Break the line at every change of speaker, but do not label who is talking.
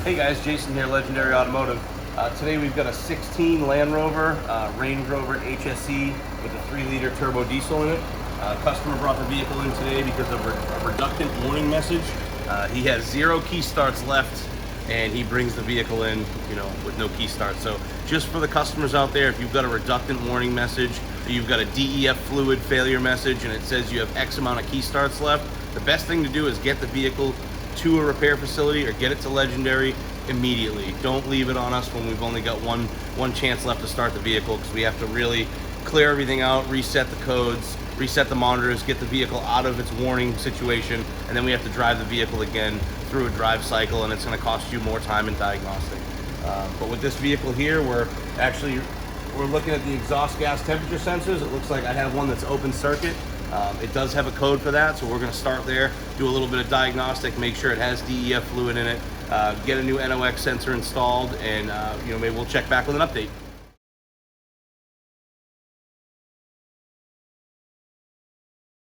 Hey guys, Jason here, Legendary Automotive. Today we've got a 16 Land Rover, Range Rover HSE with a 3-liter turbo diesel in it. Customer brought the vehicle in today because of a reductant warning message. He has 0 key starts left, and he brings the vehicle in, with no key starts. So just for the customers out there, if you've got a reductant warning message, or you've got a DEF fluid failure message, and it says you have X amount of key starts left, the best thing to do is get the vehicle to a repair facility or get it to Legendary immediately. Don't leave it on us when we've only got one chance left to start the vehicle, because we have to really clear everything out, reset the codes, reset the monitors, get the vehicle out of its warning situation, and then we have to drive the vehicle again through a drive cycle, and it's going to cost you more time in diagnostic. But with this vehicle here, we're looking at the exhaust gas temperature sensors. It looks like I have one that's open circuit. It does have a code for that, so we're going to start there, do a little bit of diagnostic, make sure it has DEF fluid in it, get a new NOx sensor installed, and maybe we'll check back with an update.